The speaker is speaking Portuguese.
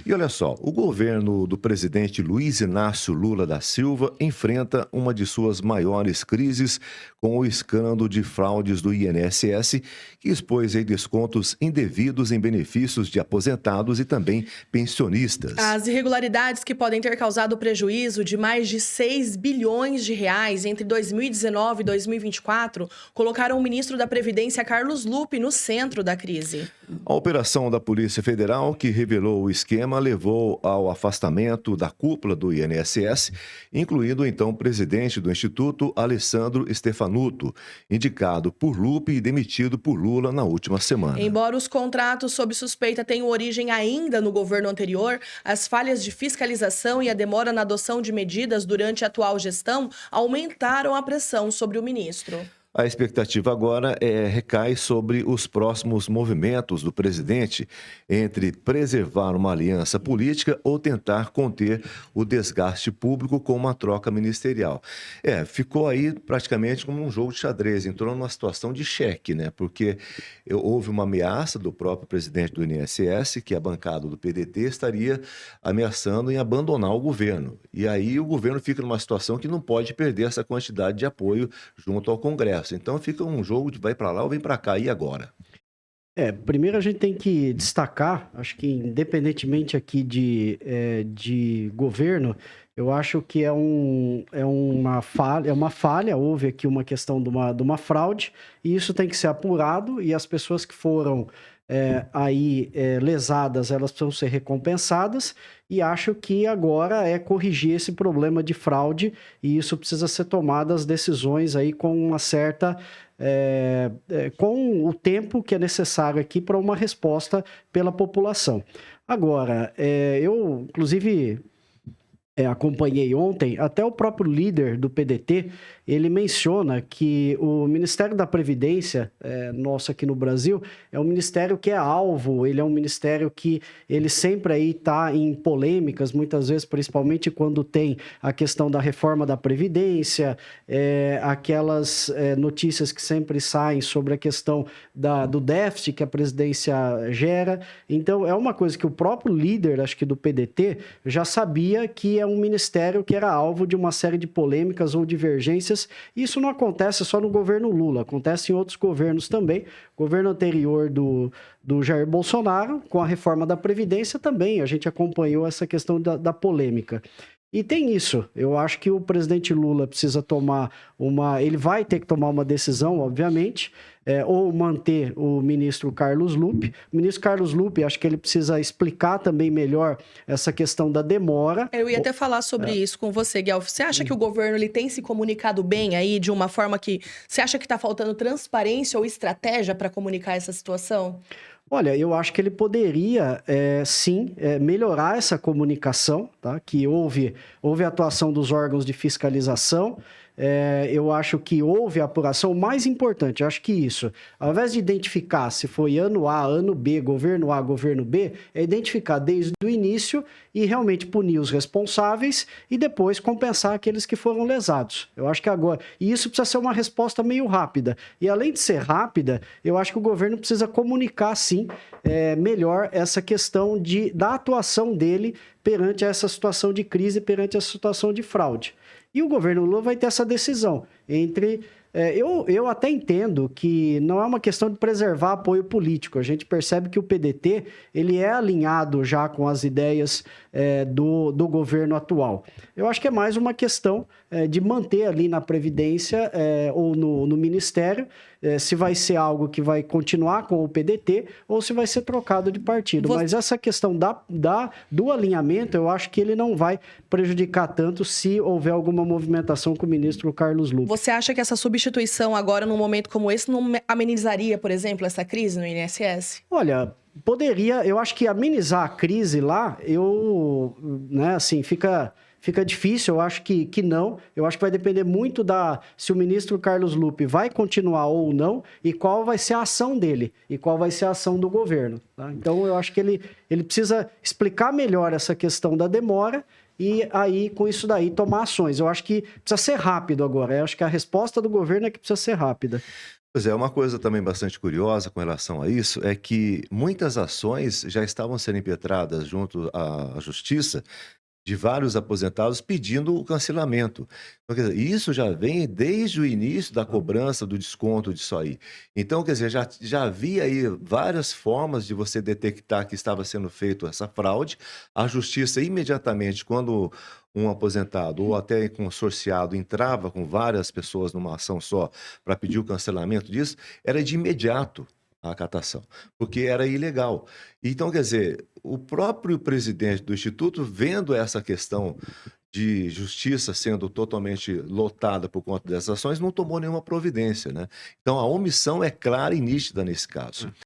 E olha só, o governo do presidente Luiz Inácio Lula da Silva enfrenta uma de suas maiores crises com o escândalo de fraudes do INSS, que expôs aí descontos indevidos em benefícios de aposentados e também pensionistas. As irregularidades que podem ter causado prejuízo de mais de 6 bilhões de reais entre 2019 e 2024 colocaram o ministro da Previdência, Carlos Lupe, no centro da crise. A operação da Polícia Federal, que revelou o esquema, levou ao afastamento da cúpula do INSS, incluindo então o presidente do Instituto, Alessandro Stefanuto, indicado por Lupe e demitido por Lula na última semana. Embora os contratos sob suspeita tenham origem ainda no governo anterior, as falhas de fiscalização e a demora na adoção de medidas durante a atual gestão aumentaram a pressão sobre o ministro. A expectativa agora recai sobre os próximos movimentos do presidente entre preservar uma aliança política ou tentar conter o desgaste público com uma troca ministerial. Ficou aí praticamente como um jogo de xadrez, entrou numa situação de cheque, né? Porque houve uma ameaça do próprio presidente do INSS, que a bancada do PDT estaria ameaçando em abandonar o governo. E aí o governo fica numa situação que não pode perder essa quantidade de apoio junto ao Congresso. Então fica um jogo de vai para lá ou vem para cá, e agora? Primeiro a gente tem que destacar, acho que independentemente aqui de governo, eu acho que é uma falha, houve aqui uma questão de uma fraude, e isso tem que ser apurado, e as pessoas que foram lesadas, elas precisam ser recompensadas, e acho que agora é corrigir esse problema de fraude, e isso precisa ser tomado as decisões aí com uma certa... com o tempo que é necessário aqui para uma resposta pela população. Agora, eu, inclusive... acompanhei ontem, até o próprio líder do PDT, ele menciona que o Ministério da Previdência, nosso aqui no Brasil, é um ministério que é alvo, ele é um ministério que ele sempre aí está em polêmicas, muitas vezes, principalmente quando tem a questão da reforma da Previdência, aquelas notícias que sempre saem sobre a questão do déficit que a presidência gera. Então, é uma coisa que o próprio líder, acho que do PDT, já sabia que é um ministério que era alvo de uma série de polêmicas ou divergências. Isso não acontece só no governo Lula, acontece em outros governos também. Governo anterior do Jair Bolsonaro, com a reforma da Previdência também, a gente acompanhou essa questão da polêmica. E tem isso, eu acho que o presidente Lula precisa tomar ele vai ter que tomar uma decisão, obviamente, ou manter o ministro Carlos Lupe. O ministro Carlos Lupe, acho que ele precisa explicar também melhor essa questão da demora. Eu ia até falar sobre isso com você, Guelph. Você acha que o governo ele tem se comunicado bem aí, de uma forma que... Você acha que está faltando transparência ou estratégia para comunicar essa situação? Olha, eu acho que ele poderia, sim, melhorar essa comunicação, tá? Que houve a atuação dos órgãos de fiscalização, eu acho que houve a apuração. O mais importante, eu acho que isso, ao invés de identificar se foi ano A, ano B, governo A, governo B, é identificar desde o início e realmente punir os responsáveis e depois compensar aqueles que foram lesados. Eu acho que agora... E isso precisa ser uma resposta meio rápida. E além de ser rápida, eu acho que o governo precisa comunicar, sim, melhor essa questão da atuação dele perante essa situação de crise, perante essa situação de fraude. E o governo Lula vai ter essa decisão entre... Eu até entendo que não é uma questão de preservar apoio político. A gente percebe que o PDT ele é alinhado já com as ideias do governo atual. Eu acho que é mais uma questão de manter ali na Previdência ou no Ministério, se vai ser algo que vai continuar com o PDT ou se vai ser trocado de partido. Mas essa questão do alinhamento, eu acho que ele não vai prejudicar tanto se houver alguma movimentação com o ministro Carlos Lupe. Você acha que essa substituição agora, num momento como esse, não amenizaria, por exemplo, essa crise no INSS? Olha, poderia, eu acho que amenizar a crise lá, fica difícil, eu acho que não. Eu acho que vai depender muito se o ministro Carlos Lupe vai continuar ou não e qual vai ser a ação dele e qual vai ser a ação do governo. Tá? Então, eu acho que ele precisa explicar melhor essa questão da demora e aí, com isso daí, tomar ações. Eu acho que precisa ser rápido agora. Eu acho que a resposta do governo é que precisa ser rápida. Pois é, uma coisa também bastante curiosa com relação a isso é que muitas ações já estavam sendo impetradas junto à justiça de vários aposentados pedindo o cancelamento. Então, quer dizer, isso já vem desde o início da cobrança do desconto disso aí. Então, quer dizer, já havia aí várias formas de você detectar que estava sendo feito essa fraude. A justiça, imediatamente, quando um aposentado ou até consorciado entrava com várias pessoas numa ação só para pedir o cancelamento disso, era de imediato a catação, porque era ilegal. Então, quer dizer, o próprio presidente do Instituto, vendo essa questão de justiça sendo totalmente lotada por conta dessas ações, não tomou nenhuma providência, né? Então, a omissão é clara e nítida nesse caso.